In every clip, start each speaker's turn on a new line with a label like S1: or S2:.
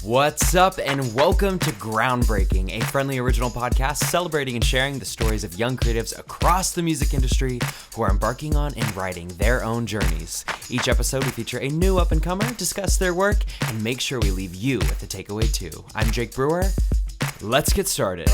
S1: What's up, and welcome to Groundbreaking, a friendly original podcast celebrating and sharing the stories of young creatives across the music industry who are embarking on and writing their own journeys. Each episode, we feature a new up-and-comer, discuss their work, and make sure we leave you with the takeaway too. I'm Jake Brewer. Let's get started.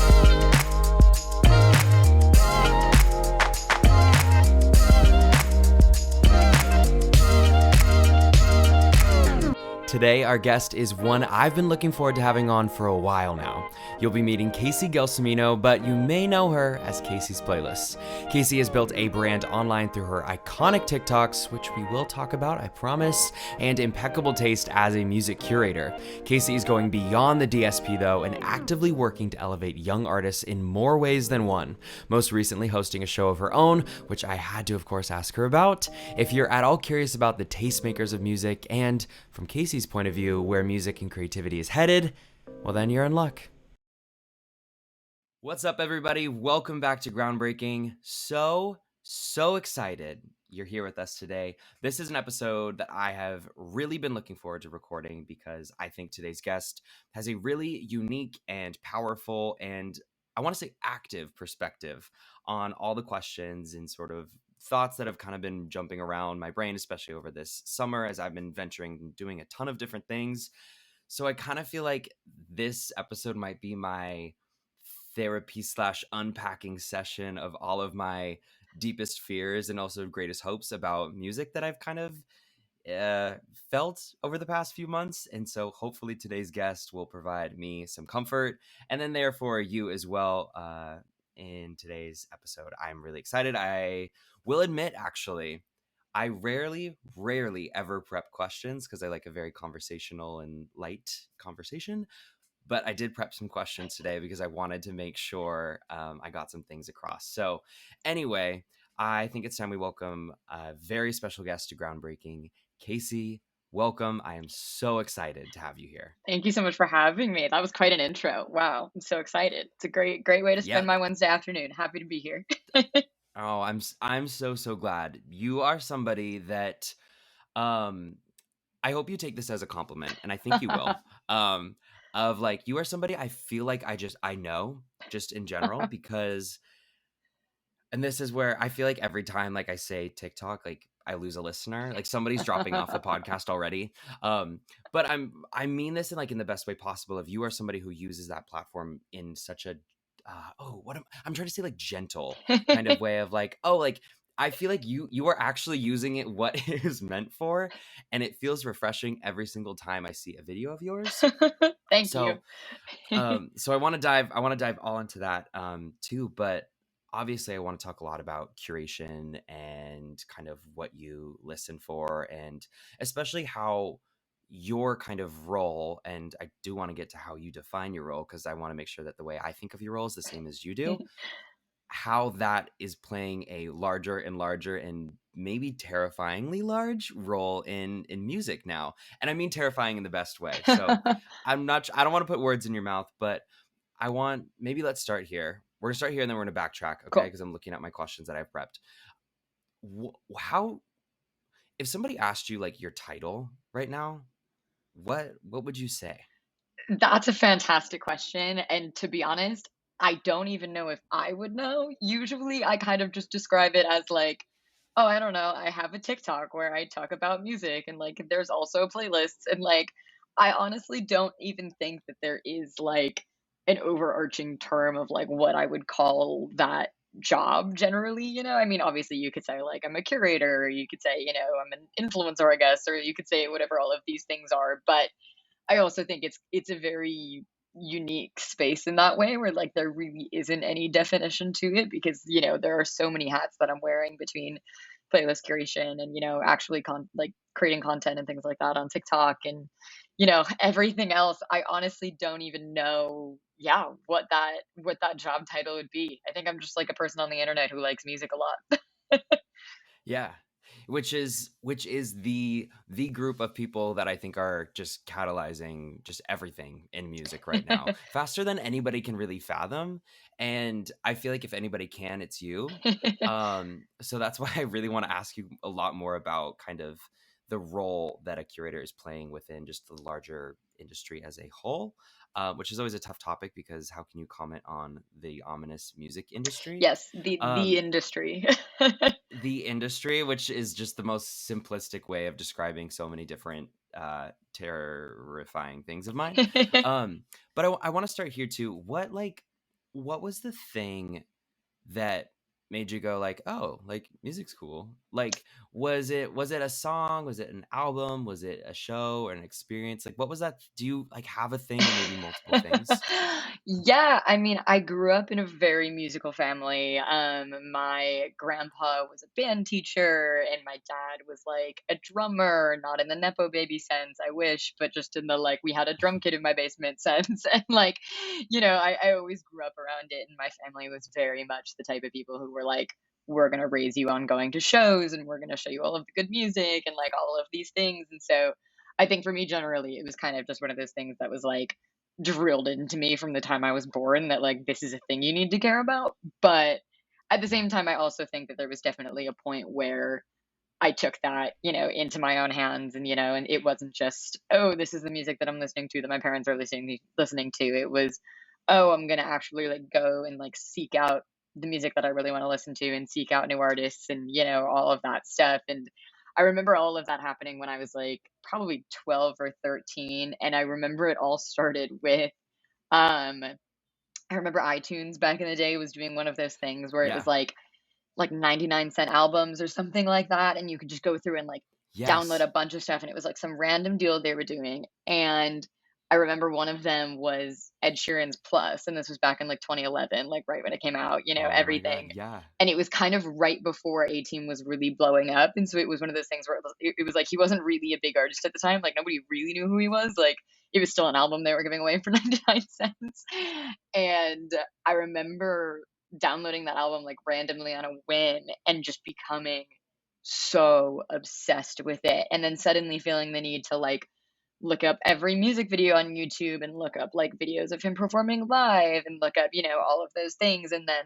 S1: Today, our guest is one I've been looking forward to having on for a while now. You'll be meeting Kasey Gelsomino, but you may know her as Kasey's Playlists. Kasey has built a brand online through her iconic TikToks, which we will talk about, I promise, and impeccable taste as a music curator. Kasey is going beyond the DSP, though, and actively working to elevate young artists in more ways than one. Most recently hosting a show of her own, which I had to, of course, ask her about. If you're at all curious about the tastemakers of music and, from Kasey's point of view, where music and creativity is headed, well then you're in luck. What's up, everybody? Welcome back to Groundbreaking. So excited you're here with us today. This is an episode that I have really been looking forward to recording because I think today's guest has a really unique and powerful and, I want to say, active perspective on all the questions and sort of thoughts that have kind of been jumping around my brain, especially over this summer as I've been venturing and doing a ton of different things. So I kind of feel like this episode might be my therapy / unpacking session of all of my deepest fears and also greatest hopes about music that I've kind of felt over the past few months. And so hopefully today's guest will provide me some comfort and then therefore you as well in today's episode. I'm really excited. I will admit, actually, I rarely ever prep questions because I like a very conversational and light conversation. But I did prep some questions today because I wanted to make sure I got some things across. So anyway, I think it's time we welcome a very special guest to Groundbreaking. Kasey, welcome. I am so excited to have you here.
S2: Thank you so much for having me. That was quite an intro. Wow, I'm so excited. It's a great way to spend my Wednesday afternoon. Happy to be here.
S1: Oh, I'm so glad. You are somebody that I hope you take this as a compliment, and I think you will. Of like, you are somebody I feel like I know just in general because, and this is where I feel like every time like I say TikTok, like I lose a listener, like somebody's dropping off the podcast already. But I mean this in like in the best way possible. If you are somebody who uses that platform in such a I'm trying to say like gentle kind of way of like, oh, like I feel like you are actually using it what it is meant for, and it feels refreshing every single time I see a video of yours.
S2: Thank
S1: So
S2: you.
S1: so I want to dive all into that too, but obviously I want to talk a lot about curation and kind of what you listen for, and especially how your kind of role, and I do want to get to how you define your role because I want to make sure that the way I think of your role is the same as you do, how that is playing a larger and larger and maybe terrifyingly large role in music now. And I mean terrifying in the best way. So I don't want to put words in your mouth, but maybe let's start here. We're gonna start here and then we're gonna backtrack, okay?
S2: Cool.
S1: Because I'm looking at my questions that I've prepped. How, if somebody asked you like your title right now, what would you say?
S2: That's a fantastic question. And to be honest, I don't even know if I would know. Usually I kind of just describe it as like, oh, I don't know, I have a TikTok where I talk about music and like there's also playlists and like I honestly don't even think that there is like an overarching term of like what I would call that job generally, I mean, obviously you could say like I'm a curator, or you could say, I'm an influencer, I guess, or you could say whatever all of these things are, but I also think it's a very unique space in that way where like there really isn't any definition to it because there are so many hats that I'm wearing between playlist curation and actually like creating content and things like that on TikTok and everything else. I honestly don't even know what that job title would be. I think I'm just like a person on the internet who likes music a lot.
S1: Yeah. Which is the group of people that I think are just catalyzing just everything in music right now, faster than anybody can really fathom. And I feel like if anybody can, it's you. So that's why I really want to ask you a lot more about kind of the role that a curator is playing within just the larger industry as a whole, which is always a tough topic because how can you comment on the ominous music industry?
S2: Yes, the
S1: Um,
S2: industry.
S1: the industry, which is just the most simplistic way of describing so many different terrifying things of mine. Um, but I want to start here too. What was the thing that made you go like, oh, like music's cool? Like, was it a song? Was it an album? Was it a show or an experience? Like, what was that? Do you like have a thing or maybe multiple things?
S2: Yeah, I mean, I grew up in a very musical family. My grandpa was a band teacher, and my dad was like a drummer, not in the Nepo baby sense, I wish, but just in the like, we had a drum kit in my basement sense. And like, I always grew up around it, and my family was very much the type of people who were like, we're going to raise you on going to shows, and we're going to show you all of the good music and like all of these things. And so I think for me, generally, it was kind of just one of those things that was like, drilled into me from the time I was born that like this is a thing you need to care about. But at the
S1: Yeah.
S2: same time, I also think that there was definitely a point where I took that, into my own hands, and it wasn't just, oh, this is the music that I'm listening to that my parents are listening to. It was, oh, I'm gonna actually like go and like seek out the music that I really want to listen to and seek out new artists and all of that stuff. And I remember all of that happening when I was like probably 12 or 13. And I remember it all started with um I remember iTunes back in the day was doing one of those things where it was
S1: Yeah.
S2: like 99-cent albums or something like that, and you could just go through and like download
S1: Yes.
S2: a bunch of stuff, and it was like some random deal they were doing. And I remember one of them was Ed Sheeran's Plus, and this was back in like 2011, like right when it came out,
S1: Oh my God.
S2: everything.
S1: Yeah.
S2: And it was kind of right before A Team was really blowing up, and so it was one of those things where it was like he wasn't really a big artist at the time, like nobody really knew who he was, like it was still an album they were giving away for 99 cents. And I remember downloading that album like randomly on a whim and just becoming so obsessed with it, and then suddenly feeling the need to like look up every music video on YouTube and look up like videos of him performing live and look up all of those things, and then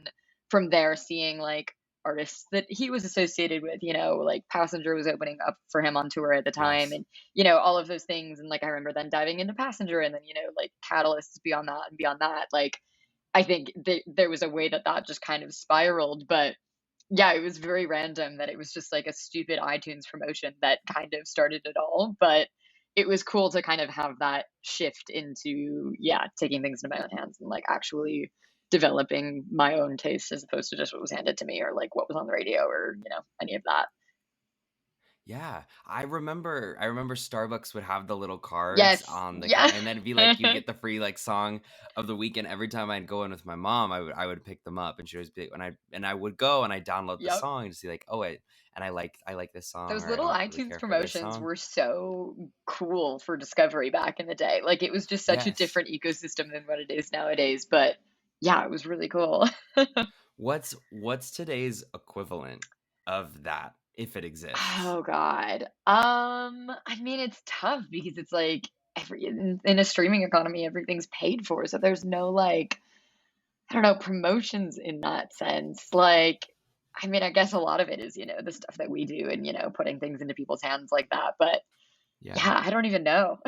S2: from there seeing like artists that he was associated with, like Passenger was opening up for him on tour at the time,
S1: Yes.
S2: and all of those things. And like I remember then diving into Passenger, and then like catalysts beyond that and beyond that. Like I think there was a way that that just kind of spiraled. But yeah, it was very random that it was just like a stupid iTunes promotion that kind of started it all. But it was cool to kind of have that shift into, yeah, taking things into my own hands and like actually developing my own taste as opposed to just what was handed to me or like what was on the radio or, any of that.
S1: Yeah, I remember Starbucks would have the little cards
S2: Yes.
S1: on the
S2: Yeah.
S1: and then it'd be like you get the free like song of the week, and every time I'd go in with my mom, I would pick them up, and she was big and I would go and I download the
S2: Yep.
S1: song to see like, oh wait, and I like this song,
S2: Those
S1: or I
S2: little
S1: don't really
S2: iTunes
S1: care for this
S2: promotions
S1: song.
S2: were so cool for discovery back in the day. Like it was just such a
S1: Yes.
S2: different ecosystem than what it is nowadays. But yeah, it was really cool.
S1: What's today's equivalent of that if it exists?
S2: Oh God. I mean, it's tough because it's like in a streaming economy, everything's paid for, so there's no like I don't know promotions in that sense. Like, I mean, I guess a lot of it is the stuff that we do and putting things into people's hands like that. But
S1: Yeah.
S2: yeah, I don't even know.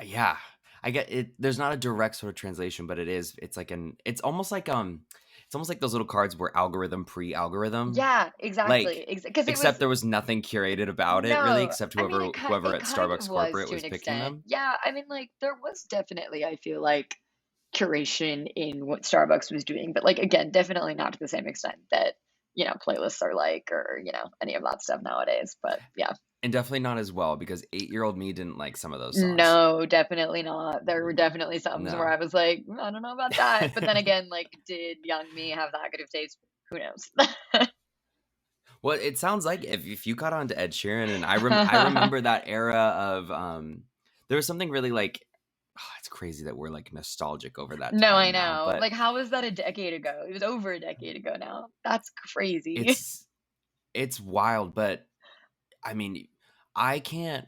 S1: Yeah, I get it. There's not a direct sort of translation, but it's almost like those little cards were algorithm pre-algorithm.
S2: Yeah,
S1: Like,
S2: exactly. Because it
S1: except
S2: was
S1: there was nothing curated about it really,
S2: no.
S1: except
S2: I mean,
S1: whoever
S2: it
S1: at
S2: kind of
S1: Starbucks
S2: was
S1: corporate
S2: to
S1: was
S2: an
S1: picking
S2: extent.
S1: them.
S2: Yeah, I mean, like there was definitely, I feel like, curation in what Starbucks was doing, but like again, definitely not to the same extent that playlists are like, or any of that stuff nowadays. But yeah,
S1: And definitely not as well because 8-year-old me didn't like some of those songs.
S2: no, definitely not. There were definitely some where
S1: No.
S2: I was like, I don't know about that. But then again, like, did young me have that good of taste? Who knows?
S1: Well, it sounds like if you caught on to Ed Sheeran, and I remember that era of there was something really like it's crazy that we're like nostalgic over that
S2: No, I
S1: time now,
S2: know.
S1: but
S2: Like, how was that a decade ago? It was over a decade ago now. That's crazy.
S1: it's it's wild. But I mean, I can't.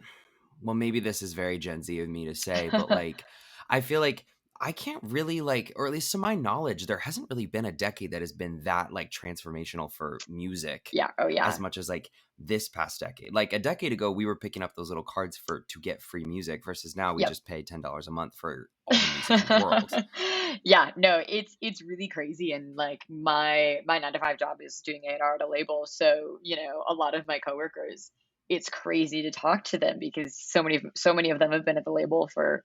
S1: Well, maybe this is very Gen Z of me to say, but like, I feel like I can't really like, or at least to my knowledge, there hasn't really been a decade that has been that like transformational for music
S2: Yeah. Oh,
S1: as
S2: yeah.
S1: much as like this past decade. Like a decade ago, we were picking up those little cards for to get free music versus now we
S2: Yep.
S1: just pay $10 a month for all the music in the world.
S2: Yeah, no, it's really crazy, and like my 9 to 5 job is doing A&R at a label, so a lot of my coworkers, it's crazy to talk to them because so many of them have been at the label for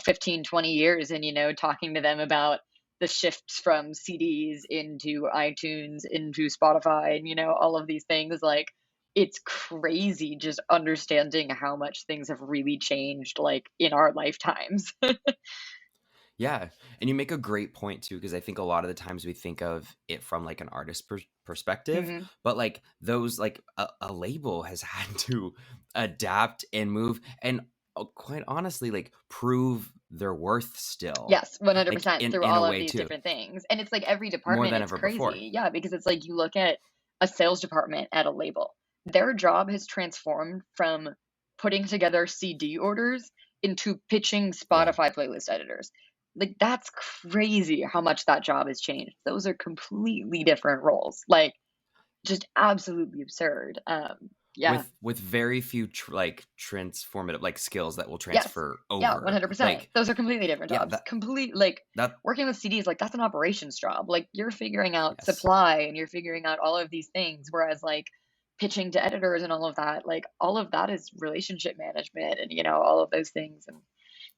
S2: 15, 20 years, and talking to them about the shifts from CDs into iTunes into Spotify, and all of these things, like it's crazy just understanding how much things have really changed like in our lifetimes.
S1: Yeah, and you make a great point too, because I think a lot of the times we think of it from like an artist perspective,
S2: Mhm.
S1: but like those like a label has had to adapt and move and quite honestly like prove their worth still,
S2: Yes,
S1: like
S2: 100%
S1: in
S2: through
S1: in a
S2: all of
S1: way
S2: these
S1: too,
S2: different things. And it's like every
S1: more
S2: department,
S1: than
S2: it's
S1: ever before.
S2: crazy. Yeah, because it's like you look at a sales department at a label. Their job has transformed from putting together CD orders into pitching
S1: Yeah.
S2: Spotify playlist editors. Like that's crazy how much that job has changed. Those are completely different roles. Like just absolutely absurd. Yeah.
S1: With very few like transformative like skills that will
S2: Yes.
S1: transfer
S2: Yeah,
S1: over.
S2: 100%.
S1: Like
S2: Those are completely different
S1: yeah,
S2: jobs. Complete like,
S1: that
S2: working with CDs, like, that's an operations job. Like, you're figuring out
S1: yes.
S2: supply and you're figuring out all of these things, whereas, like, pitching to editors and all of that, like, all of that is relationship management and, all of those things, and,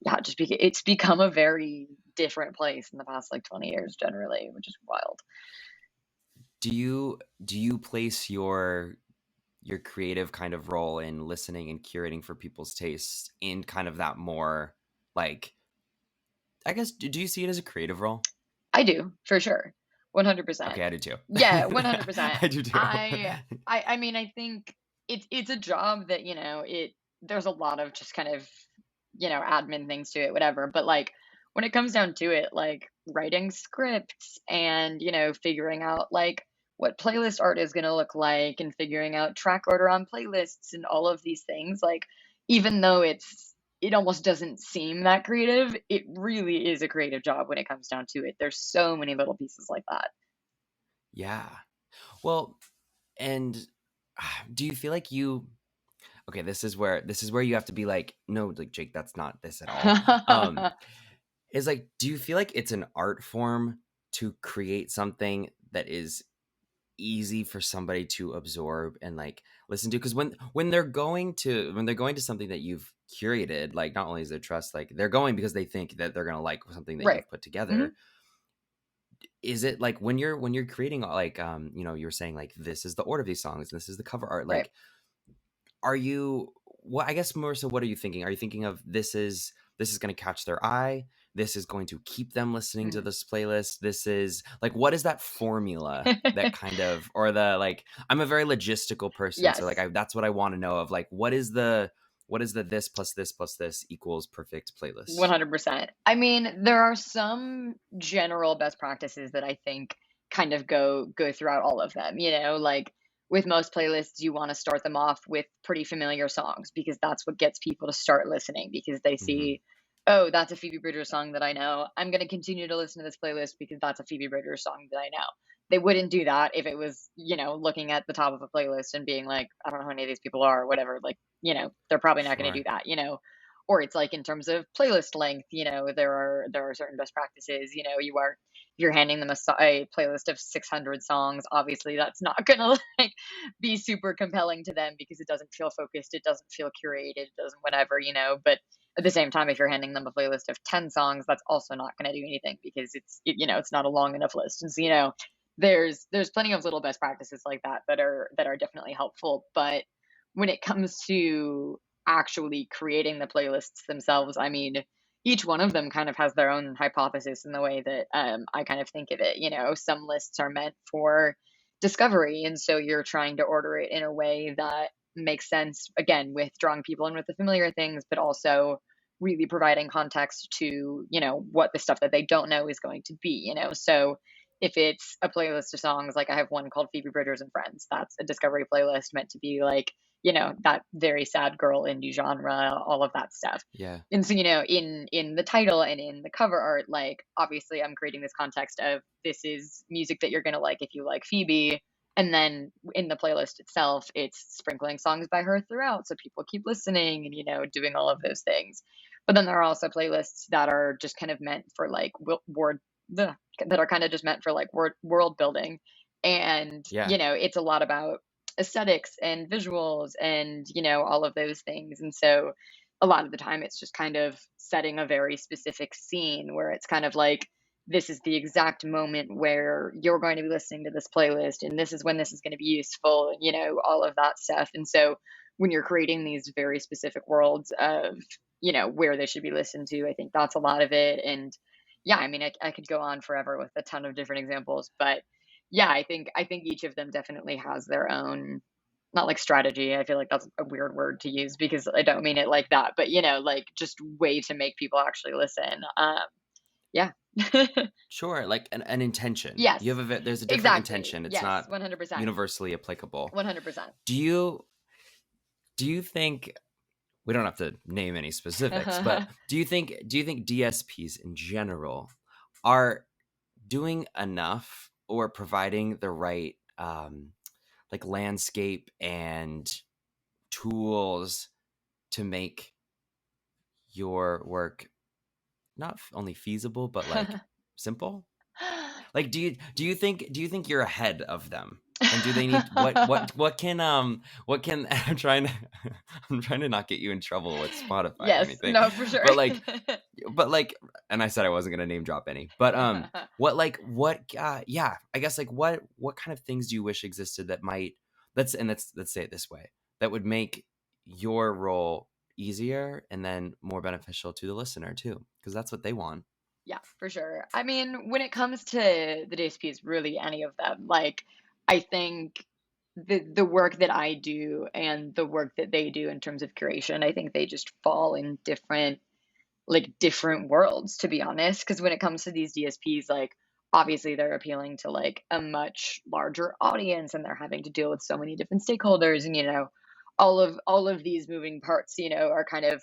S2: yeah, it's become a very different place in the past, like, 20 years generally, which is wild.
S1: Do you place your creative kind of role in listening and curating for people's tastes in kind of that more like I guess do you see it as a creative role?
S2: I do, for sure. 100%.
S1: Okay, I do too.
S2: Yeah, 100%.
S1: I do too.
S2: I mean, I think it's a job that, there's a lot of just kind of, admin things to it, whatever. But like when it comes down to it, like writing scripts and, figuring out like what playlist art is going to look like and figuring out track order on playlists and all of these things, like even though it almost doesn't seem that creative, it really is a creative job when it comes down to it. There's so many little pieces like that.
S1: Yeah. Well, and do you feel like you okay, this is where you have to be like, no, like Jake, that's not this at all. Um, is like, do you feel like it's an art form to create something that is easy for somebody to absorb and like listen to because when they're going to something that you've curated like not only is there trust like they're going because they think that they're going to like something that
S2: Right.
S1: you've put together
S2: Mhm.
S1: is it like when you're creating like you're saying like this is the order of these songs this is the cover art
S2: Right.
S1: like are you what I guess more so what are you thinking? Are you thinking of this is going to catch their eye? This is going to keep them listening to
S2: Mhm.
S1: this playlist. This is like what is that formula that kind of or the like I'm a very logistical person so like
S2: Yes.
S1: that's what I want to know of like what is the this plus this equals perfect playlist.
S2: 100%. I mean, there are some general best practices that I think kind of go throughout all of them, like with most playlists you want to start them off with pretty familiar songs because that's what gets people to start listening because they
S1: Mhm.
S2: see, oh, that's a Phoebe Bridgers song that I know. I'm going to continue to listen to this playlist because that's a Phoebe Bridgers song that I know. They wouldn't do that if it was, looking at the top of a playlist and being like, I don't know who any of these people are or whatever. Like, they're probably not going to do
S1: Sure.
S2: that, or it's like in terms of playlist length, there are certain best practices. If you're handing them a playlist of 600 songs, obviously that's not gonna like be super compelling to them because it doesn't feel focused, it doesn't feel curated, it doesn't whatever. But at the same time, if you're handing them a playlist of 10 songs, that's also not going to do anything because it's not a long enough list. And so, there's plenty of little best practices like that are definitely helpful. But when it comes to actually creating the playlists themselves, I mean, each one of them kind of has their own hypothesis in the way that I kind of think of it. Some lists are meant for discovery, and so you're trying to order it in a way that makes sense, again, with drawing people in with the familiar things, but also really providing context to, what the stuff that they don't know is going to be. So if it's a playlist of songs, like I have one called Phoebe Bridgers and Friends, that's a discovery playlist meant to be like that very sad girl indie genre, all of that stuff.
S1: Yeah.
S2: And so, in the title and in the cover art, like obviously I'm creating this context of this is music that you're gonna like if you like Phoebe. And then in the playlist itself, it's sprinkling songs by her throughout. So people keep listening and, doing all of those things. But then there are also playlists that are just kind of meant for like that are kind of just meant for like world building. And,
S1: Yeah.
S2: it's a lot about aesthetics and visuals and, all of those things. And so a lot of the time it's just kind of setting a very specific scene where it's kind of like, this is the exact moment where you're going to be listening to this playlist and this is when this is going to be useful and all of that stuff. And so when you're creating these very specific worlds of where they should be listened to, I think that's a lot of it. And yeah, I mean, I could go on forever with a ton of different examples, but yeah, I think each of them definitely has their own, not like strategy. I feel like that's a weird word to use because I don't mean it like that, but like just way to make people actually listen. Yeah.
S1: Sure, like an intention.
S2: Yes,
S1: You have there's a different
S2: exactly.
S1: intention. It's
S2: Yes,
S1: not
S2: 100%.
S1: universally applicable.
S2: 100%.
S1: Do you do you think we don't have to name any specifics, but do you think DSPs in general are doing enough or providing the right like landscape and tools to make your work not only feasible but like simple? Like do you think you're ahead of them? And do they need what can I'm trying to not get you in trouble with Spotify or
S2: Yes,
S1: anything.
S2: no, for sure.
S1: But like and I said I wasn't going to name drop any. But yeah, I guess like what kind of things do you wish existed that might let's say it this way, that would make your role easier and then more beneficial to the listener too, because that's what they want.
S2: Yeah, for sure. I mean, when it comes to the DSPs, really any of them, like I think the work that I do and the work that they do in terms of curation, I think they just fall in different worlds, to be honest. Because when it comes to these DSPs, like obviously they're appealing to like a much larger audience and they're having to deal with so many different stakeholders and all of these moving parts, are kind of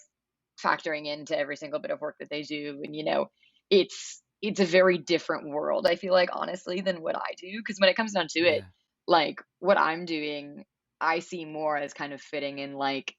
S2: factoring into every single bit of work that they do. And it's a very different world, I feel like, honestly, than what I do. Because when it comes down to it,
S1: Yeah.
S2: like what I'm doing, I see more as kind of fitting in like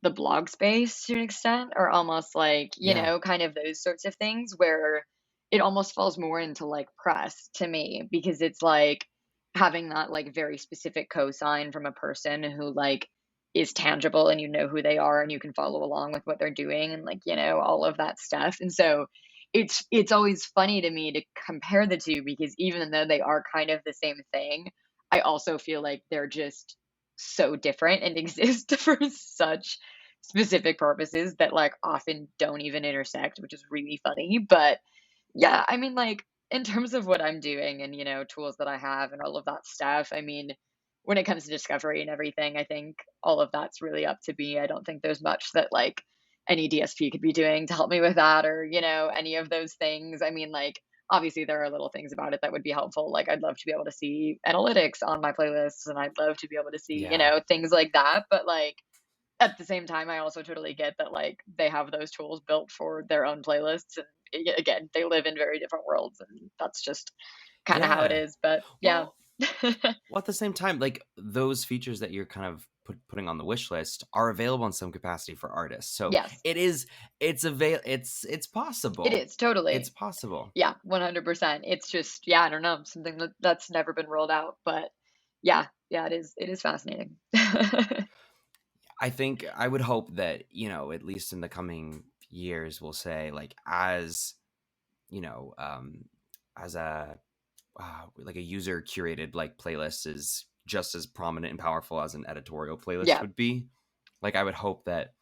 S2: the blog space to an extent, or almost like,
S1: Yeah.
S2: kind of those sorts of things where it almost falls more into like press to me because it's like having that like very specific cosign from a person who like is tangible and who they are and you can follow along with what they're doing and like, all of that stuff. And so it's always funny to me to compare the two because even though they are kind of the same thing, I also feel like they're just so different and exist for such specific purposes that like often don't even intersect, which is really funny. But yeah, I mean, like in terms of what I'm doing and, tools that I have and all of that stuff, I mean, when it comes to discovery and everything, I think all of that's really up to me. I don't think there's much that like any DSP could be doing to help me with that or, any of those things. I mean, like, obviously there are little things about it that would be helpful. Like I'd love to be able to see analytics on my playlists and I'd love to be able to see,
S1: Yeah.
S2: things like that. But like at the same time, I also totally get that like they have those tools built for their own playlists. And again, they live in very different worlds and that's just kind of how it
S1: Yeah.
S2: is. But yeah.
S1: Well, at the same time, like those features that you're kind of putting on the wish list are available in some capacity for artists. So
S2: Yes,
S1: it's
S2: it
S1: possible.
S2: is totally.
S1: It's possible.
S2: Yeah, 100%. It's just, yeah, I don't know, something that's never been rolled out, but yeah, yeah, it is fascinating.
S1: I think I would hope that, at least in the coming years, we'll say like as, you know, as a like a user curated like playlist is just as prominent and powerful as an editorial playlist
S2: Yeah.
S1: would be. Like I would hope that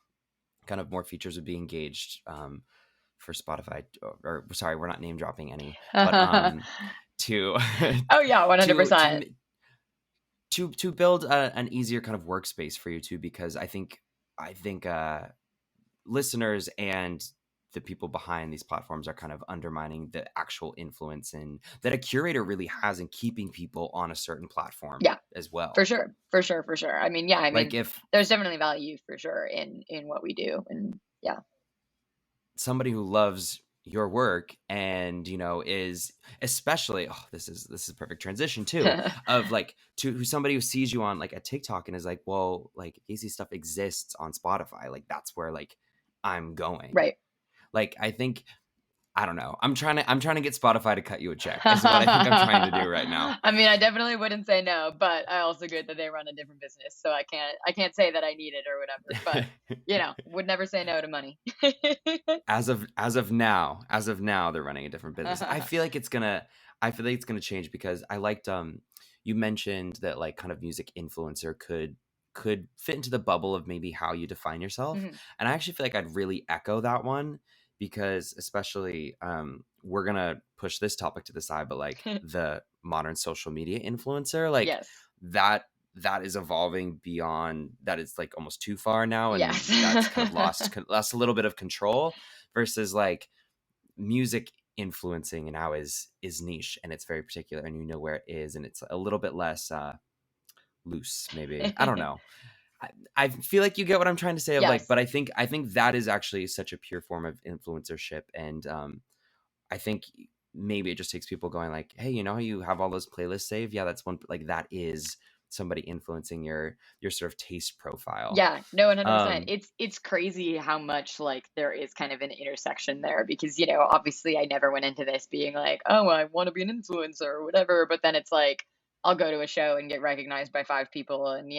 S1: kind of more features would be engaged for Spotify, or sorry, we're not name dropping any, but to
S2: Oh yeah,
S1: to
S2: 100%.
S1: to to build an easier kind of workspace for you too, because I think listeners and the people behind these platforms are kind of undermining the actual influence and that a curator really has in keeping people on a certain platform
S2: Yeah,
S1: as
S2: for
S1: well.
S2: sure, for sure, for sure. I mean, yeah, I
S1: Like
S2: mean,
S1: if
S2: there's definitely value for sure in what we do, and yeah.
S1: somebody who loves your work and is especially, this is a perfect transition too, of like to who somebody who sees you on like a TikTok and is like, well, like Casey stuff exists on Spotify, like that's where like I'm going.
S2: Right.
S1: Like I think, I don't know, I'm trying to get Spotify to cut you a check is what I think I'm trying to do right now.
S2: I mean, I definitely wouldn't say no, but I also get that they run a different business, so I can't say that I need it or whatever, but, would never say no to money.
S1: As of now they're running a different business. I feel like it's gonna change because I liked you mentioned that like kind of music influencer could fit into the bubble of maybe how you define yourself,
S2: Mhm.
S1: and I actually feel like I'd really echo that one because especially we're gonna push this topic to the side, but like the modern social media influencer, like
S2: Yes.
S1: that that is evolving beyond that. It's like almost too far now, and
S2: Yes.
S1: that's kind of lost a little bit of control versus like music influencing now is niche and it's very particular and you know where it is and it's a little bit less loose, maybe. I don't know. I feel like you get what I'm trying to say of like,
S2: Yes.
S1: but I think that is actually such a pure form of influencership, and I think maybe it just takes people going like, hey, you know how you have all those playlists saved? Yeah, that's one, like that is somebody influencing your sort of taste profile.
S2: Yeah, no, 100%.
S1: um
S2: It's crazy how much like there is kind of an intersection there because, obviously I never went into this being like, "Oh, I want to be an influencer or whatever," but then it's like I'll go to a show and get recognized by five people and,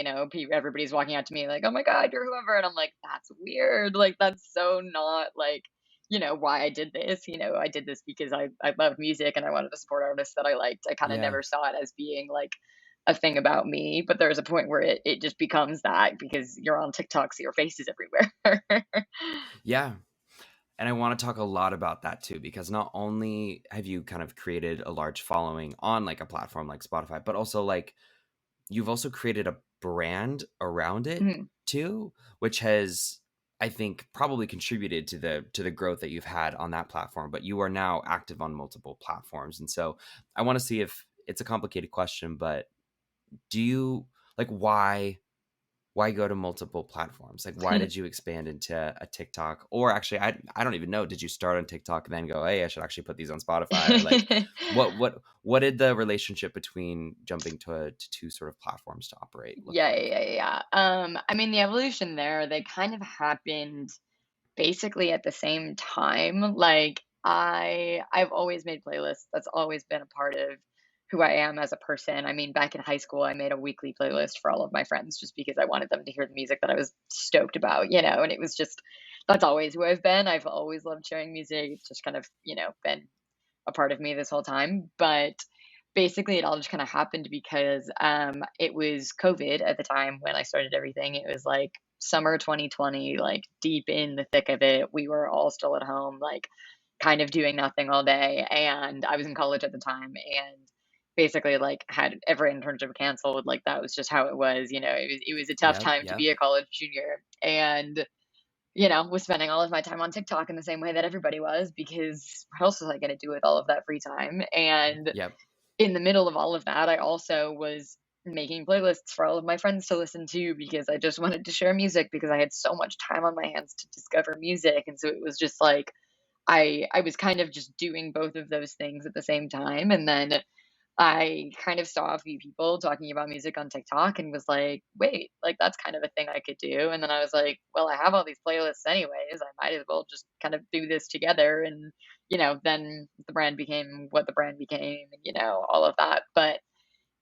S2: everybody's walking out to me like, "Oh my God, you're whoever." And I'm like, "That's weird." Like that's so not like, why I did this. I did this because I love music and I wanted to support artists that I liked. I kind of
S1: yeah,
S2: never saw it as being like a thing about me, but there's a point where it just becomes that because you're on TikTok, so your face is everywhere.
S1: yeah. And I want to talk a lot about that too, because not only have you kind of created a large following on like a platform like Spotify, but also like you've also created a brand around it
S2: Mhm.
S1: too, which has, I think, probably contributed to the growth that you've had on that platform. But you are now active on multiple platforms. And so I want to see, if it's a complicated question, but do you like why go to multiple platforms? Like, why did you expand into a TikTok? Or actually, I don't even know. Did you start on TikTok and then go, hey, I should actually put these on Spotify? Or like, what did the relationship between jumping to two sort of platforms to operate look
S2: Yeah,
S1: like?
S2: yeah, yeah, yeah. I mean, the evolution there, they kind of happened basically at the same time. Like I've always made playlists. That's always been a part of who I am as a person. I mean, back in high school, I made a weekly playlist for all of my friends just because I wanted them to hear the music that I was stoked about, and it was just that's always who I've been. I've always loved sharing music. It's just kind of, been a part of me this whole time. But basically, it all just kind of happened because it was COVID at the time when I started everything. It was like summer 2020, like deep in the thick of it. We were all still at home, like kind of doing nothing all day. And I was in college at the time and basically like had every internship canceled. Like that was just how it was. It was a tough
S1: Yep,
S2: time to
S1: yep,
S2: be a college junior. And was spending all of my time on TikTok in the same way that everybody was because what else was I going to do with all of that free time? And
S1: yep,
S2: in the middle of all of that, I also was making playlists for all of my friends to listen to because I just wanted to share music because I had so much time on my hands to discover music. And so it was just like I was kind of just doing both of those things at the same time. And then I kind of saw a few people talking about music on TikTok and was like, wait, like that's kind of a thing I could do. And then I was like, well, I have all these playlists anyways. I might as well just kind of do this together. And, then the brand became what the brand became and, all of that. But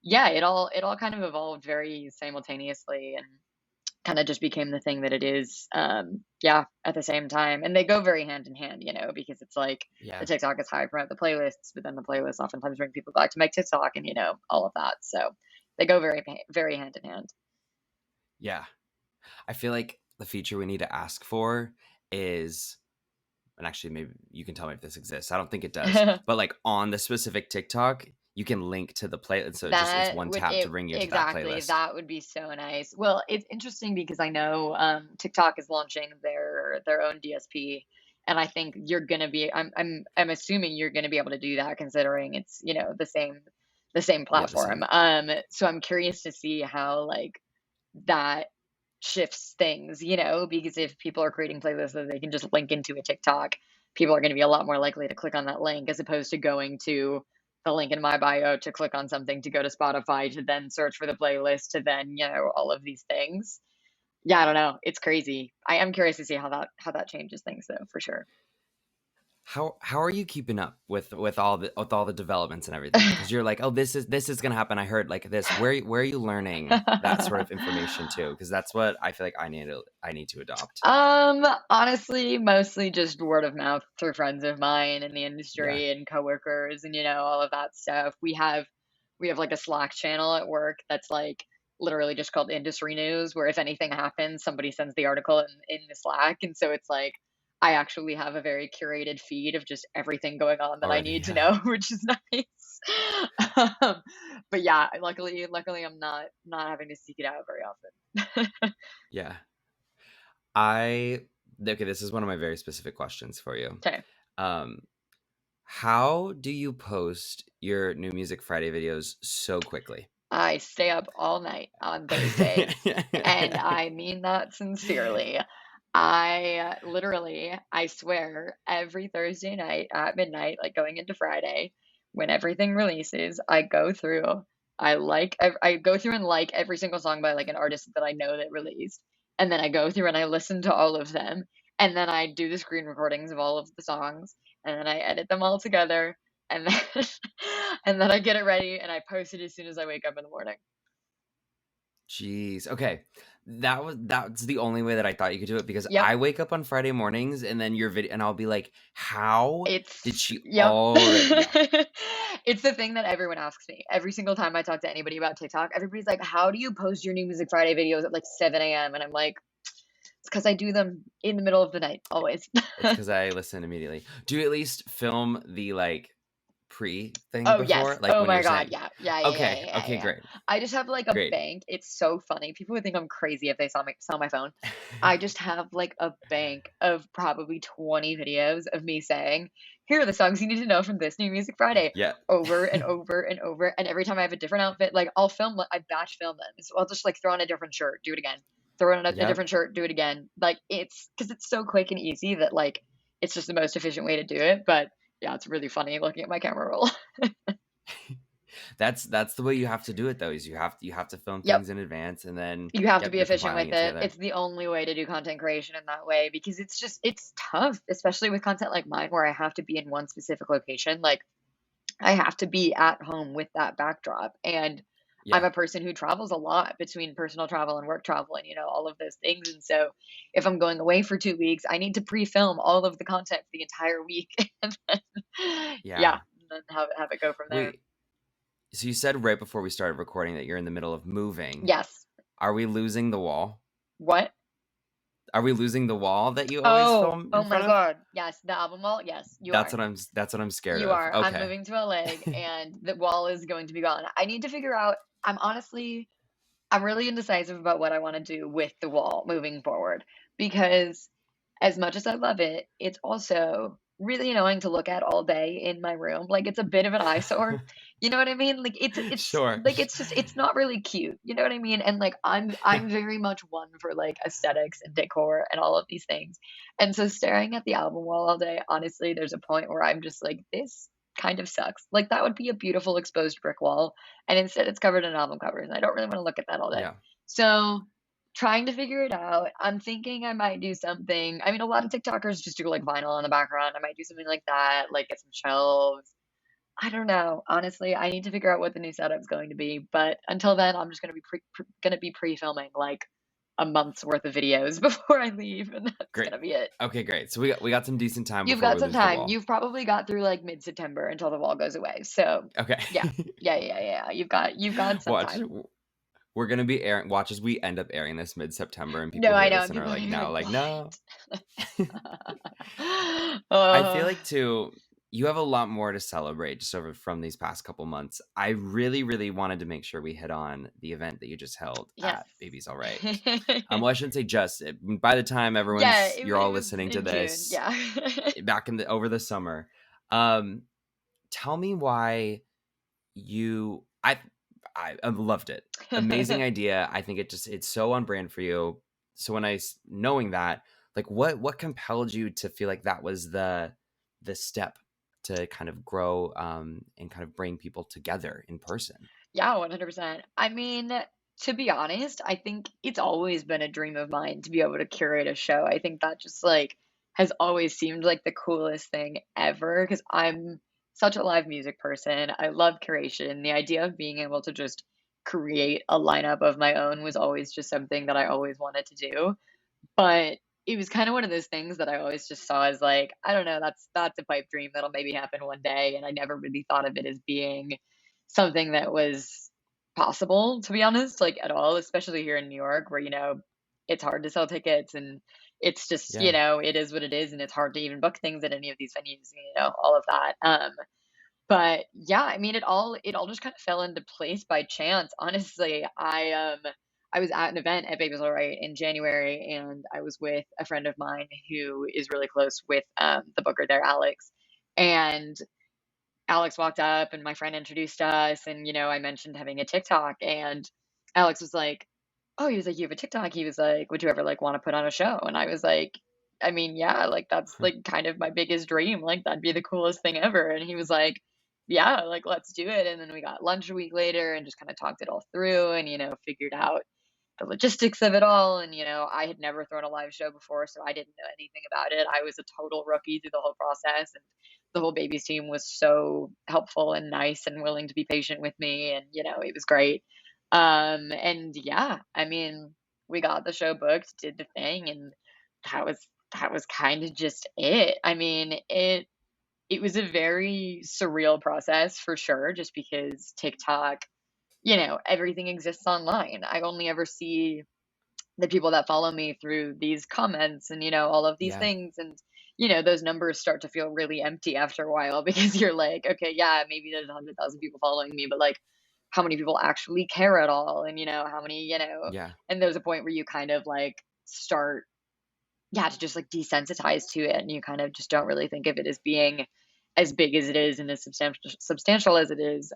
S2: yeah, it all kind of evolved very simultaneously and kind of just became the thing that it is. Yeah, at the same time. And they go very hand in hand, because it's like the
S1: yeah,
S2: TikTok is how I promote the playlists, but then the playlists oftentimes bring people back to make TikTok and, all of that. So they go very, very hand in hand.
S1: yeah. I feel like the feature we need to ask for is, and actually maybe you can tell me if this exists. I don't think it does, but like on the specific TikTok, you can link to the playlist. So it's
S2: That
S1: one
S2: would
S1: tap to
S2: it
S1: bring you to that
S2: exactly,
S1: playlist.
S2: that would be so nice. Well, it's interesting because I know, TikTok is launching their own DSP, And I think you're gonna be I'm assuming you're gonna be able to do that considering it's, the same
S1: Yeah, the same.
S2: platform. So I'm curious to see how like that shifts things, because if people are creating playlists that they can just link into a TikTok, people are going to be a lot more likely to click on that link as opposed to going to the link in my bio to click on something to go to Spotify to then search for the playlist to then, all of these things. Yeah, I don't know. It's crazy. I am curious to see how that changes things though, for sure.
S1: How are you keeping up with all the developments and everything? Because you're like, oh, this is gonna happen. I heard like this. Where are you learning that sort of information too? Because that's what I feel like I need to adopt.
S2: Honestly, mostly just word of mouth through friends of mine in the
S1: Yeah.
S2: industry and coworkers and all of that stuff. We have like a Slack channel at work that's like literally just called industry news, where if anything happens, somebody sends the article in the Slack. And so it's like I actually have a very curated feed of just everything going on that I
S1: Already.
S2: need to
S1: Yeah.
S2: know, which is nice. Um, but yeah, luckily I'm not having to seek it out very often.
S1: Yeah. I Okay, this is one of my very specific questions for you.
S2: Okay.
S1: Um, how do you post your new Music Friday videos so quickly?
S2: I stay up all night on Thursdays, and I mean that sincerely. I swear, every Thursday night at midnight, like going into Friday, when everything releases, I go through and like every single song by like an artist that I know that released, and then I go through and I listen to all of them, and then I do the screen recordings of all of the songs, and then I edit them all together, and then and then I get it ready and I post it as soon as I wake up in the morning.
S1: Jeez. Okay. That's the only way that I thought you could do it because
S2: Yep.
S1: I wake up on Friday mornings and then your video and I'll be like, how did
S2: It's
S1: she
S2: yep.
S1: already? Yeah.
S2: It's the thing that everyone asks me. Every single time I talk to anybody about TikTok, everybody's like, "How do you post your new Music Friday videos at like 7 a.m.?" And I'm like, "It's because I do them in the middle of the night, always."
S1: It's because I listen immediately. Do you at least film the like pre thing
S2: Oh, yes.
S1: before? Like
S2: Oh
S1: when
S2: my
S1: you're
S2: God.
S1: saying,
S2: Yeah. Yeah, yeah, yeah,
S1: okay,
S2: yeah, yeah,
S1: okay,
S2: yeah.
S1: great,
S2: I just have like a
S1: great.
S2: bank. It's so funny. People would think I'm crazy if they saw my phone. I just have like a bank of probably 20 videos of me saying, "Here are the songs you need to know from this new Music Friday,"
S1: Yeah.
S2: over and over and over. And every time I have a different outfit, like I batch film them. So I'll just like throw on a different shirt, do it again. Throw on a
S1: Yep.
S2: different shirt, do it again. Like it's because it's so quick and easy that like it's just the most efficient way to do it. But yeah, it's really funny looking at my camera roll.
S1: That's the way you have to do it though, is you have to film
S2: Yep.
S1: things in advance and then
S2: You have to
S1: yep,
S2: be
S1: you're
S2: efficient
S1: compiling
S2: with
S1: it
S2: it.
S1: together.
S2: It's the only way to do content creation in that way because it's tough, especially with content like mine where I have to be in one specific location. Like I have to be at home with that backdrop. And I'm
S1: Yeah.
S2: a person who travels a lot between personal travel and work travel and all of those things. And so if I'm going away for 2 weeks, I need to pre-film all of the content for the entire week. And then,
S1: Yeah.
S2: yeah, and then have it go from there.
S1: Wait. So you said right before we started recording that you're in the middle of moving.
S2: Yes.
S1: Are we losing the wall?
S2: What?
S1: Are we losing the wall that you always
S2: Oh,
S1: film
S2: oh
S1: in
S2: my
S1: front of?
S2: God. Yes, the album wall. Yes, you
S1: That's
S2: are.
S1: what I'm scared
S2: You
S1: of.
S2: are. I'm
S1: Okay.
S2: moving to LA and the wall is going to be gone. I need to figure out, I'm really indecisive about what I want to do with the wall moving forward because as much as I love it, it's also really annoying to look at all day in my room. Like it's a bit of an eyesore. You know what I mean? Like it's
S1: Sure.
S2: like it's not really cute. You know what I mean? And like I'm very much one for like aesthetics and decor and all of these things. And so staring at the album wall all day, honestly, there's a point where I'm just like this kind of sucks. Like that would be a beautiful exposed brick wall and instead it's covered in album covers and I don't really want to look at that all day.
S1: Yeah.
S2: So trying to figure it out. I'm thinking I might do something. I mean, a lot of TikTokers just do like vinyl in the background. I might do something like that, like get some shelves. I don't know. Honestly, I need to figure out what the new setup's going to be. But until then, I'm just going to be pre-filming like a month's worth of videos before I leave, and that's
S1: Great.
S2: going to be it.
S1: Okay, great. So we got some decent time
S2: You've
S1: before
S2: got
S1: we
S2: some
S1: lose the
S2: time.
S1: wall.
S2: You've probably got through like mid-September until the wall goes away. So
S1: Okay.
S2: yeah, yeah, yeah, yeah. You've got some
S1: Watch.
S2: time.
S1: We're gonna be airing. Watch as we end up airing this mid-September, and
S2: No,
S1: people
S2: I
S1: hear
S2: know.
S1: this
S2: And
S1: and are
S2: people are
S1: like,
S2: gonna be
S1: no,
S2: like,
S1: like no.
S2: "What?"
S1: I feel
S2: uh,
S1: like too. you have a lot more to celebrate just over from these past couple months. I really, really wanted to make sure we hit on the event that you just held
S2: Yes.
S1: at Baby's All Right. Well, I shouldn't say just. By the time
S2: Yeah,
S1: you're all
S2: it was
S1: listening to
S2: in June.
S1: this,
S2: Yeah.
S1: back in the over the summer. Um, Tell me why you. I loved it. Amazing idea. I think it's so on brand for you. So when knowing that, like what compelled you to feel like that was the step to kind of grow and kind of bring people together in person?
S2: Yeah, 100%. I mean, to be honest, I think it's always been a dream of mine to be able to curate a show. I think that just like has always seemed like the coolest thing ever because I'm such a live music person. I love curation. The idea of being able to just create a lineup of my own was always just something that I always wanted to do. But it was kind of one of those things that I always just saw as like, I don't know, that's a pipe dream that'll maybe happen one day, and I never really thought of it as being something that was possible, to be honest, like at all, especially here in New York where, it's hard to sell tickets and it's just,
S1: Yeah.
S2: it is what it is and it's hard to even book things at any of these venues, all of that. But yeah, I mean, it all just kind of fell into place by chance. Honestly, I was at an event at Baby's All Right in January, and I was with a friend of mine who is really close with the booker there, Alex. And Alex walked up, and my friend introduced us, and I mentioned having a TikTok, and Alex was like, "Oh," he was like, "You have a TikTok." He was like, "Would you ever like want to put on a show?" And I was like, "I mean, yeah, like that's like kind of my biggest dream. Like that'd be the coolest thing ever." And he was like, "Yeah, like let's do it." And then we got lunch a week later and just kind of talked it all through and figured out the logistics of it all. And I had never thrown a live show before, so I didn't know anything about it. I was a total rookie through the whole process, and the whole Babies team was so helpful and nice and willing to be patient with me, and it was great. And yeah, I mean, we got the show booked, did the thing, and that was kind of just it. I mean, it was a very surreal process for sure, just because TikTok, everything exists online. I only ever see the people that follow me through these comments and all of these
S1: Yeah.
S2: things, and those numbers start to feel really empty after a while because you're like, okay, yeah, maybe there's 100,000 people following me, but like how many people actually care at all, and how many,
S1: Yeah.
S2: and there's a point where you kind of like start, yeah, to just like desensitize to it, and you kind of just don't really think of it as being as big as it is and as substantial as it is.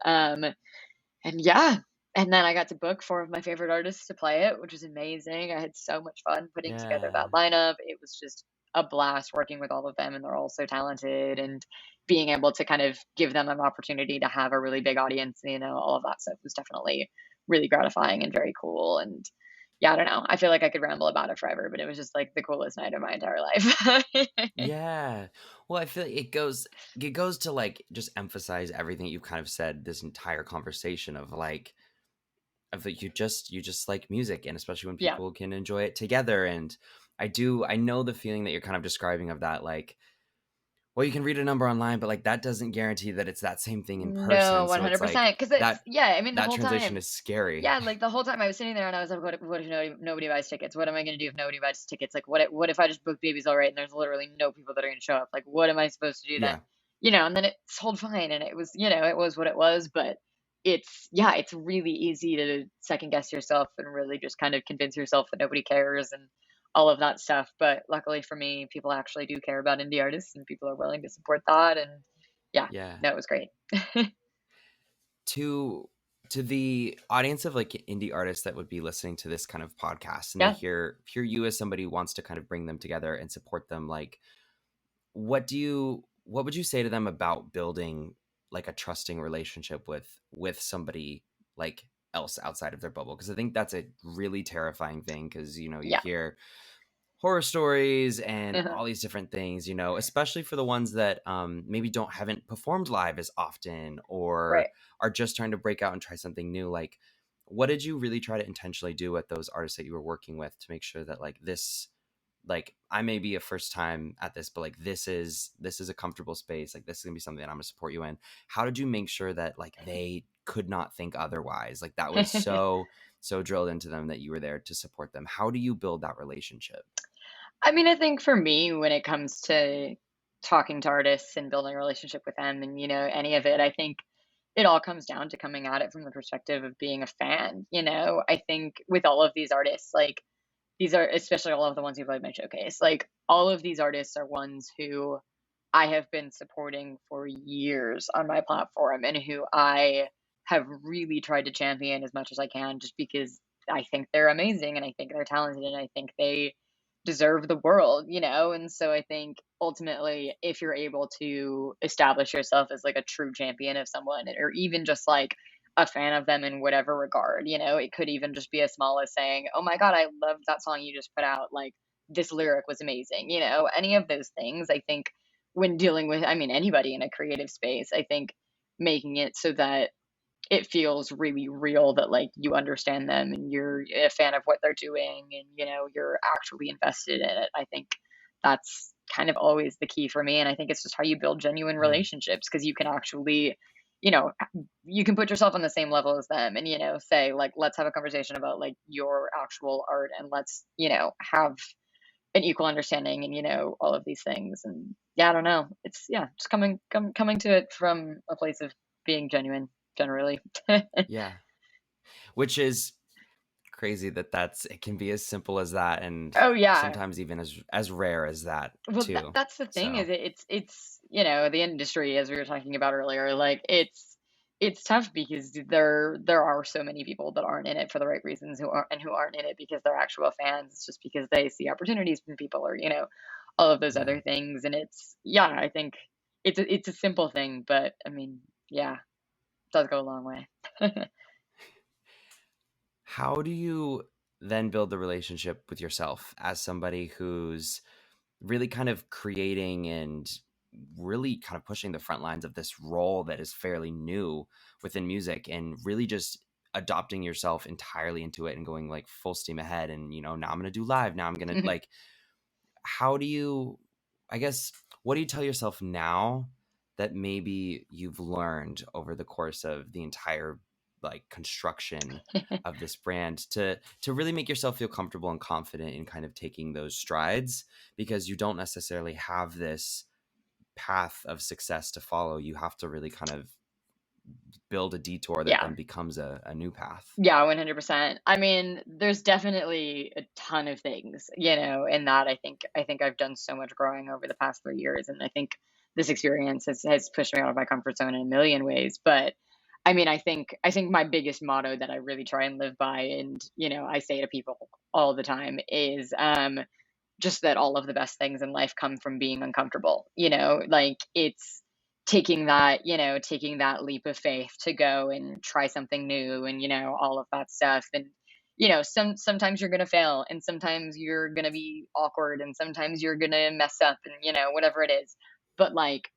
S2: And yeah, and then I got to book four of my favorite artists to play it, which was amazing. I had so much fun putting together
S1: Yeah.
S2: that lineup. It was just a blast working with all of them, and they're all so talented. And being able to kind of give them an opportunity to have a really big audience, all of that stuff was definitely really gratifying and very cool. And yeah, I don't know. I feel like I could ramble about it forever, but it was just like the coolest night of my entire life.
S1: Yeah. Well, I feel like it goes to like just emphasize everything you've kind of said this entire conversation of like you just like music, and especially when
S2: Yeah.
S1: people can enjoy it together. And I know the feeling that you're kind of describing of that, like, well, you can read a number online, but like that doesn't guarantee that it's that same thing in
S2: No,
S1: person. So it's like
S2: 100%. Because it's,
S1: that
S2: yeah, I mean, the
S1: that
S2: whole
S1: transition
S2: time,
S1: is scary.
S2: yeah, like the whole time I was sitting there and I was like, what if nobody buys tickets? What am I going to do if nobody buys tickets? Like, what if I just book Babies All Right and there's literally no people that are going to show up? Like, what am I supposed to do then?
S1: Yeah.
S2: And then it sold fine and it was, it was what it was. But yeah, it's really easy to second guess yourself and really just kind of convince yourself that nobody cares and all of that stuff. But luckily for me, people actually do care about indie artists and people are willing to support that. And yeah,
S1: Yeah.
S2: no, it was great.
S1: to to the audience of like indie artists that would be listening to this kind of podcast, and they
S2: Yeah.
S1: hear you as somebody who wants to kind of bring them together and support them, like what would you say to them about building like a trusting relationship with somebody like else outside of their bubble? Because I think that's a really terrifying thing, because you
S2: Yeah.
S1: hear horror stories and
S2: Uh-huh.
S1: all these different things, especially for the ones that maybe haven't performed live as often, or
S2: Right.
S1: are just trying to break out and try something new. Like, what did you really try to intentionally do with those artists that you were working with to make sure that like this, like, I may be a first time at this, but like this is a comfortable space. Like, this is gonna be something that I'm gonna support you in. How did you make sure that like they could not think otherwise? Like, that was so drilled into them that you were there to support them. How do you build that relationship?
S2: I mean, I think for me, when it comes to talking to artists and building a relationship with them and, any of it, I think it all comes down to coming at it from the perspective of being a fan. I think with all of these artists, like, these are especially all of the ones who played my showcase. Like, all of these artists are ones who I have been supporting for years on my platform and who I have really tried to champion as much as I can just because I think they're amazing and I think they're talented and I think they deserve the world. And so I think ultimately, if you're able to establish yourself as like a true champion of someone or even just like a fan of them in whatever regard, it could even just be as small as saying, "Oh my God, I loved that song you just put out. Like, this lyric was amazing." Any of those things, I think, when dealing with, I mean, anybody in a creative space, I think making it so that it feels really real that like you understand them and you're a fan of what they're doing and you're actually invested in it. I think that's kind of always the key for me and I think it's just how you build genuine
S1: Yeah.
S2: relationships because you can actually you know you can put yourself on the same level as them and say like let's have a conversation about like your actual art and let's have an equal understanding and all of these things and yeah, I don't know, it's yeah, just coming to it from a place of being genuine generally.
S1: Yeah. Which is crazy that it can be as simple as that, and
S2: Oh yeah.
S1: sometimes even as rare as that
S2: Well,
S1: too.
S2: that's the thing
S1: So
S2: is it's the industry as we were talking about earlier. Like it's tough because there are so many people that aren't in it for the right reasons who aren't in it because they're actual fans. It's just because they see opportunities from people or all of those
S1: yeah.
S2: other things. And it's yeah, I think it's a simple thing, but I mean yeah, it does go a long way.
S1: How do you then build the relationship with yourself as somebody who's really kind of creating and really kind of pushing the front lines of this role that is fairly new within music and really just adopting yourself entirely into it and going like full steam ahead and now I'm going to do live, now I'm going to like, how do you, I guess, what do you tell yourself now that maybe you've learned over the course of the entire like construction of this brand to really make yourself feel comfortable and confident in kind of taking those strides, because you don't necessarily have this path of success to follow. You have to really kind of build a detour that
S2: Yeah.
S1: then becomes a new path.
S2: Yeah, 100%. I mean, there's definitely a ton of things, in that I think I've done so much growing over the past 3 years, and I think this experience has pushed me out of my comfort zone in a million ways. But I mean, I think my biggest motto that I really try and live by, and I say to people all the time, is just that all of the best things in life come from being uncomfortable. Like it's taking that leap of faith to go and try something new and all of that stuff. And sometimes you're going to fail and sometimes you're going to be awkward and sometimes you're going to mess up and whatever it is. But like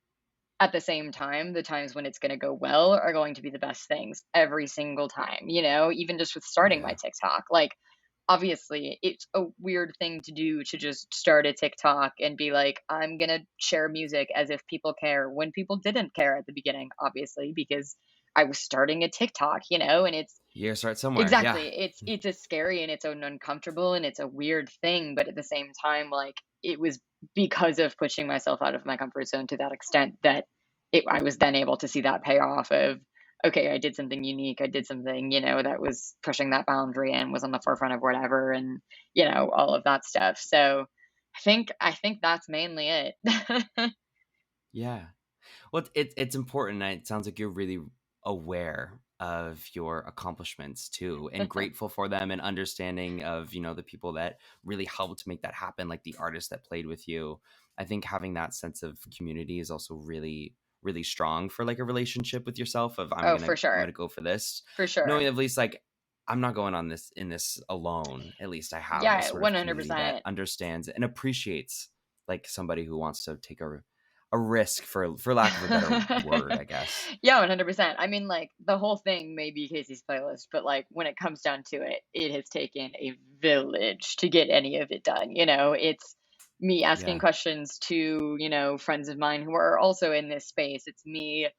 S2: at the same time, the times when it's going to go well are going to be the best things every single time, even just with starting my
S1: Yeah.
S2: TikTok. Like, obviously, it's a weird thing to do to just start a TikTok and be like, I'm going to share music as if people care when people didn't care at the beginning, obviously, because I was starting a TikTok, and it's
S1: You gotta start somewhere. Yeah.
S2: exactly. It's a scary and it's an uncomfortable and it's a weird thing, but at the same time, like it was because of pushing myself out of my comfort zone to that extent that I was then able to see that payoff of okay, I did something unique. I did something, that was pushing that boundary and was on the forefront of whatever and all of that stuff. So I think that's mainly it.
S1: Yeah. Well, it's important. It sounds like you're really aware of your accomplishments too, and grateful for them, and understanding of the people that really helped make that happen, like the artists that played with you. I think having that sense of community is also really really strong for like a relationship with yourself. Of
S2: Oh,
S1: I'm
S2: for
S1: gonna
S2: sure.
S1: go for this,
S2: For
S1: knowing
S2: sure.
S1: at least like I'm not going on this alone. At least I have a
S2: Yeah,
S1: sort of community that
S2: 100%.
S1: understands and appreciates like somebody who wants to take a risk, for lack of a better word, I guess.
S2: Yeah, 100%. I mean, like, the whole thing may be Casey's playlist, but, like, when it comes down to it, it has taken a village to get any of it done, It's me asking
S1: Yeah.
S2: questions to, friends of mine who are also in this space. It's me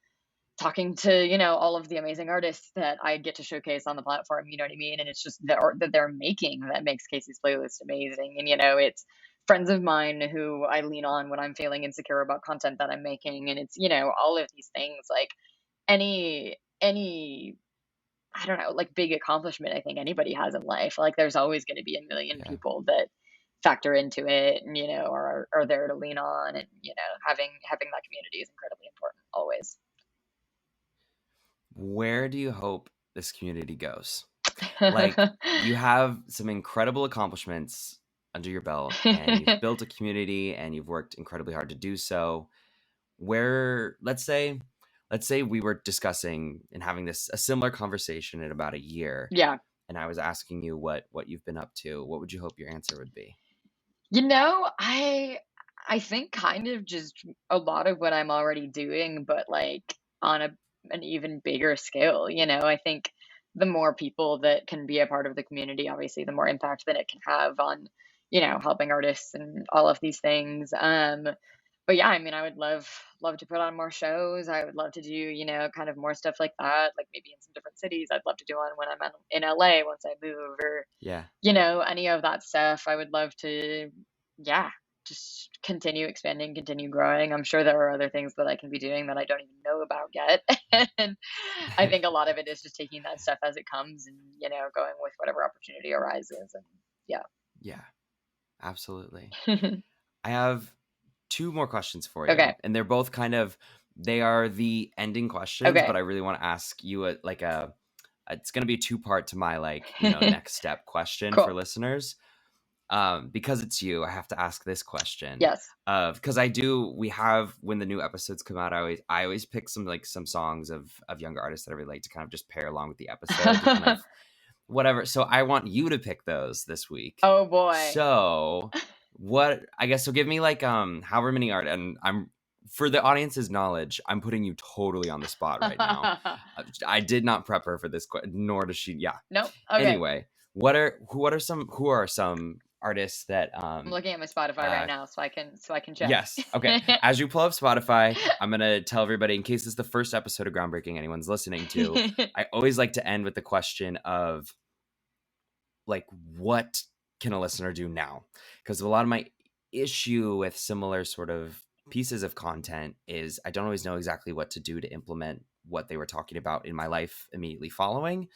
S2: talking to all of the amazing artists that I get to showcase on the platform, you know what I mean? And it's just the art that they're making that makes Casey's playlist amazing. And it's friends of mine who I lean on when I'm feeling insecure about content that I'm making, and it's, all of these things, like, any I don't know, like, big accomplishment I think anybody has in life, like, there's always gonna be a million
S1: Yeah.
S2: people that factor into it and, are there to lean on, and, having that community is incredibly important always.
S1: Where do you hope this community goes? Like, you have some incredible accomplishments under your belt, and you've built a community, and you've worked incredibly hard to do so. Where, let's say we were discussing and having a similar conversation in about a year,
S2: Yeah.
S1: and I was asking you what you've been up to. What would you hope your answer would be?
S2: I think kind of just a lot of what I'm already doing, but like on an even bigger scale. I think the more people that can be a part of the community, obviously, the more impact that it can have on, helping artists and all of these things. But yeah, I mean, I would love to put on more shows. I would love to do, kind of more stuff like that, like maybe in some different cities. I'd love to do one when I'm in LA once I move, or
S1: Yeah.
S2: any of that stuff. I would love to, yeah, just continue expanding, continue growing. I'm sure there are other things that I can be doing that I don't even know about yet. And I think a lot of it is just taking that stuff as it comes and, going with whatever opportunity arises. And yeah.
S1: Yeah, absolutely. I have two more questions for you,
S2: Okay.
S1: and they're both they are the ending questions, but
S2: Okay.
S1: I really want to ask you it's going to be a two-part to my next step question for
S2: Cool.
S1: listeners. Because it's you, I have to ask this question.
S2: Yes.
S1: Because we have, when the new episodes come out, I always pick some songs of younger artists that I really like to kind of just pair along with the episode to kind of whatever. So I want you to pick those this week.
S2: Oh boy.
S1: So give me however many art, and I'm, for the audience's knowledge, I'm putting you totally on the spot right now. I did not prep her for this, nor does she. Yeah.
S2: Nope. Okay.
S1: Anyway, who are some artists that
S2: I'm looking at my Spotify right now so I can check.
S1: Yes. Okay. As you pull up Spotify, I'm going to tell everybody, in case this is the first episode of Groundbreaking anyone's listening to, I always like to end with the question of, like, what can a listener do now? Because a lot of my issue with similar sort of pieces of content is I don't always know exactly what to do to implement what they were talking about in my life immediately following.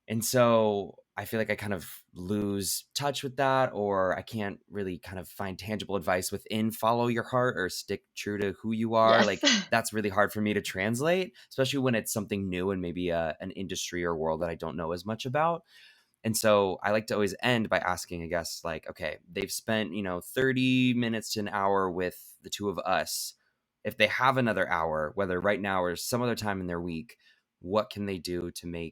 S1: And so I feel like I kind of lose touch with that, or I can't really kind of find tangible advice within follow your heart or stick true to who you are.
S2: Yes.
S1: Like, that's really hard for me to translate, especially when it's something new and maybe an industry or world that I don't know as much about. And so I like to always end by asking a guest, like, okay, they've spent, 30 minutes to an hour with the two of us. If they have another hour, whether right now or some other time in their week, what can they do to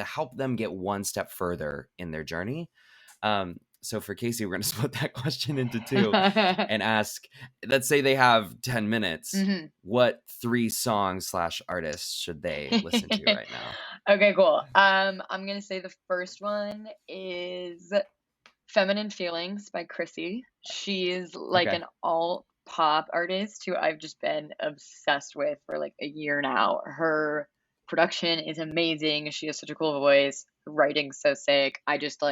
S1: help them get one step further in their journey? So for Kasey, we're going to split that question into two and ask, let's say they have 10 minutes.
S2: Mm-hmm.
S1: What 3 songs / artists should they listen to right now?
S2: Okay, cool. I'm going to say the first one is Feminine Feelings by Kaseys. She's like
S1: Okay.
S2: an alt pop artist who I've just been obsessed with for like a year now. Her production is amazing. She has such a cool voice. Her writing's so sick. I just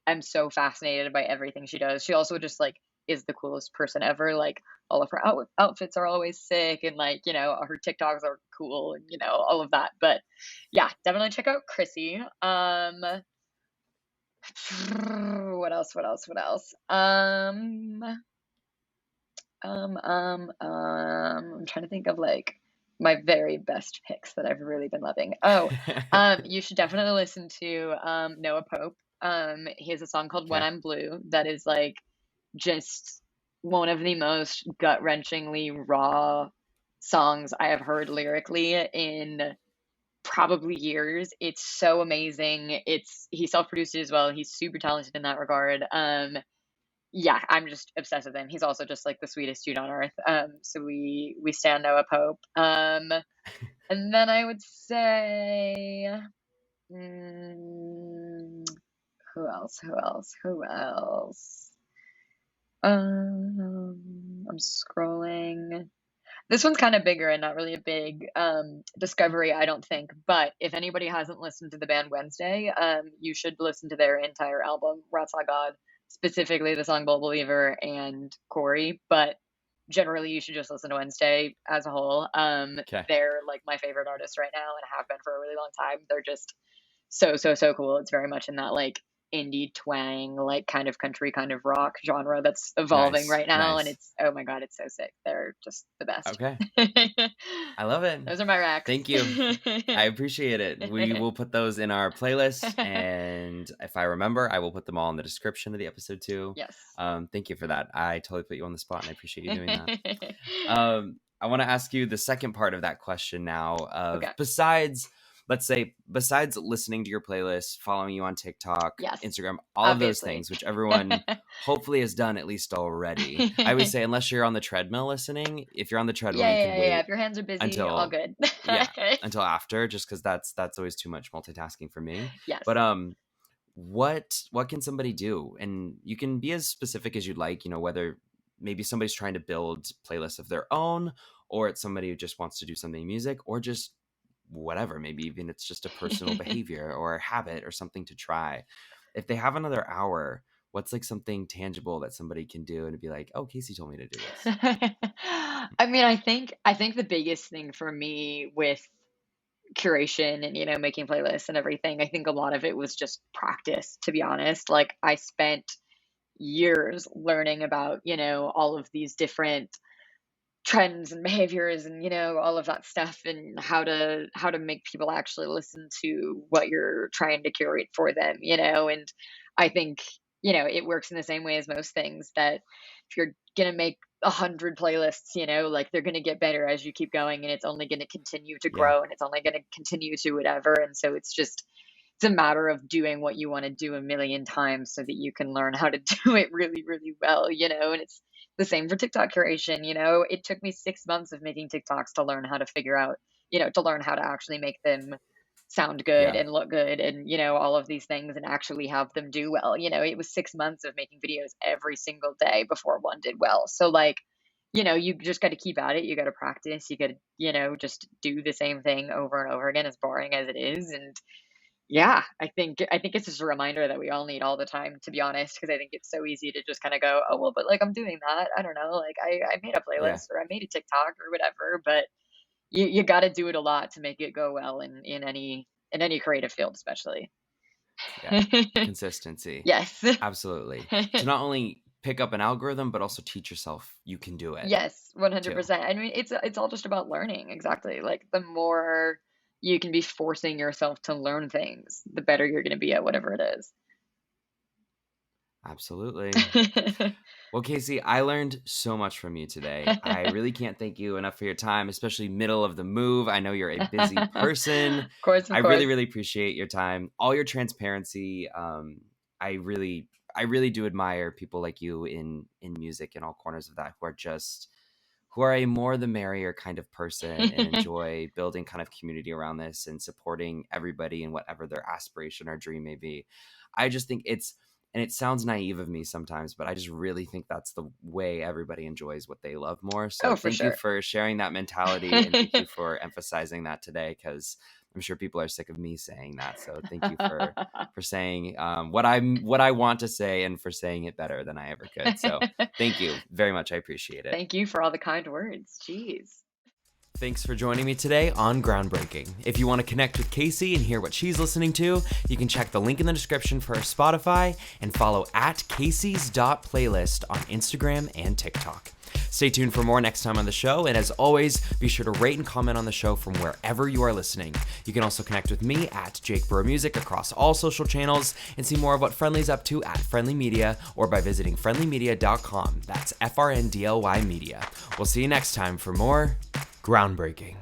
S2: I'm so fascinated by everything she does. She also just is the coolest person ever. Like, all of her outfits are always sick, and her TikToks are cool, and all of that. But yeah, definitely check out Kaseys. What else? I'm trying to think of my very best picks that I've really been loving. Oh, you should definitely listen to Noah Pope. He has a song called When
S1: Okay.
S2: I'm Blue that is just one of the most gut-wrenchingly raw songs I have heard lyrically in probably years. It's so amazing. He self-produced it as well. He's super talented in that regard. Yeah, I'm just obsessed with him. He's also just the sweetest dude on earth. So we stand Noah Pope. And then I would say, who else? I'm scrolling. This one's kind of bigger and not really a big discovery, I don't think. But if anybody hasn't listened to the band Wednesday, you should listen to their entire album, Rats on God. specifically the song Believer and Corey, but generally you should just listen to Wednesday as a whole.
S1: Okay.
S2: They're like my favorite artists right now and have been for a really long time. They're just so cool. It's very much in that like indie twang, like kind of country, kind of rock genre that's evolving
S1: Nice.
S2: right now. And
S1: Nice.
S2: it's, oh my God, it's so sick. They're just the best.
S1: Okay. I love it.
S2: Those are my racks.
S1: Thank you. I appreciate it. We will put those in our playlist, and if I remember, I will put them all in the description of the episode too.
S2: Yes.
S1: Thank you for that. I totally put you on the spot, and I appreciate you doing that. I want to ask you the second part of that question now.
S2: Okay.
S1: Besides listening to your playlist, following you on TikTok,
S2: Yes,
S1: Instagram, all of those
S2: obviously.
S1: things, which everyone hopefully has done at least already. I would say, unless you're on the treadmill listening, if you're on the treadmill, you can wait
S2: Yeah. If your hands are busy,
S1: until
S2: all good.
S1: until after, just because that's always too much multitasking for me.
S2: Yes.
S1: But what can somebody do? And you can be as specific as you'd like, whether maybe somebody's trying to build playlists of their own, or it's somebody who just wants to do something music, or just whatever, maybe even it's just a personal behavior or a habit or something to try. If they have another hour, what's like something tangible that somebody can do and be like, oh, Kasey told me to do this?
S2: I mean, I think the biggest thing for me with curation and making playlists and everything, I think a lot of it was just practice, to be honest. Like I spent years learning about all of these different trends and behaviors and all of that stuff, and how to make people actually listen to what you're trying to curate for them. And I think it works in the same way as most things, that if you're gonna make 100 playlists, like they're gonna get better as you keep going, and it's only gonna continue to
S1: Yeah.
S2: grow, and it's only gonna continue to whatever. And so it's a matter of doing what you want to do a million times so that you can learn how to do it really, really well, and it's the same for TikTok curation. It took me 6 months of making TikToks to learn how to figure out, to learn how to actually make them sound good
S1: Yeah.
S2: and look good and, all of these things, and actually have them do well. It was 6 months of making videos every single day before one did well. So like, you just got to keep at it. You got to practice. You got to, just do the same thing over and over again, as boring as it is. And yeah, I think it's just a reminder that we all need all the time, to be honest, because I think it's so easy to just kind of go, oh well, but like I'm doing that. I don't know, like I made a
S1: Yeah.
S2: playlist or I made a TikTok or whatever, but you got to do it a lot to make it go well in any creative field, especially.
S1: Yeah. Consistency.
S2: Yes.
S1: Absolutely. To not only pick up an algorithm, but also teach yourself you can do it.
S2: Yes,
S1: too.
S2: 100%. I mean, it's all just about learning. Exactly. Like the more you can be forcing yourself to learn things, the better you're going to be at whatever it is.
S1: Absolutely. Well, Kasey, I learned so much from you today. I really can't thank you enough for your time, especially middle of the move. I know you're a busy person.
S2: Of course,
S1: I really, really appreciate your time, all your transparency. I really do admire people like you in music and all corners of that, who are a more the merrier kind of person and enjoy building kind of community around this and supporting everybody in whatever their aspiration or dream may be. I just think and it sounds naive of me sometimes, but I just really think that's the way everybody enjoys what they love more. So thank you for sharing that mentality, and thank you for emphasizing that today, because I'm sure people are sick of me saying that. So thank you for saying what I want to say, and for saying it better than I ever could. So thank you very much. I appreciate it.
S2: Thank you for all the kind words. Jeez.
S1: Thanks for joining me today on Groundbreaking. If you want to connect with Kasey and hear what she's listening to, you can check the link in the description for her Spotify and follow at Kaseys.playlist on Instagram and TikTok. Stay tuned for more next time on the show, and as always, be sure to rate and comment on the show from wherever you are listening. You can also connect with me at Jake Brewer Music across all social channels, and see more of what Friendly's up to at Friendly Media, or by visiting friendlymedia.com. That's FRNDLY Media. We'll see you next time for more Groundbreaking.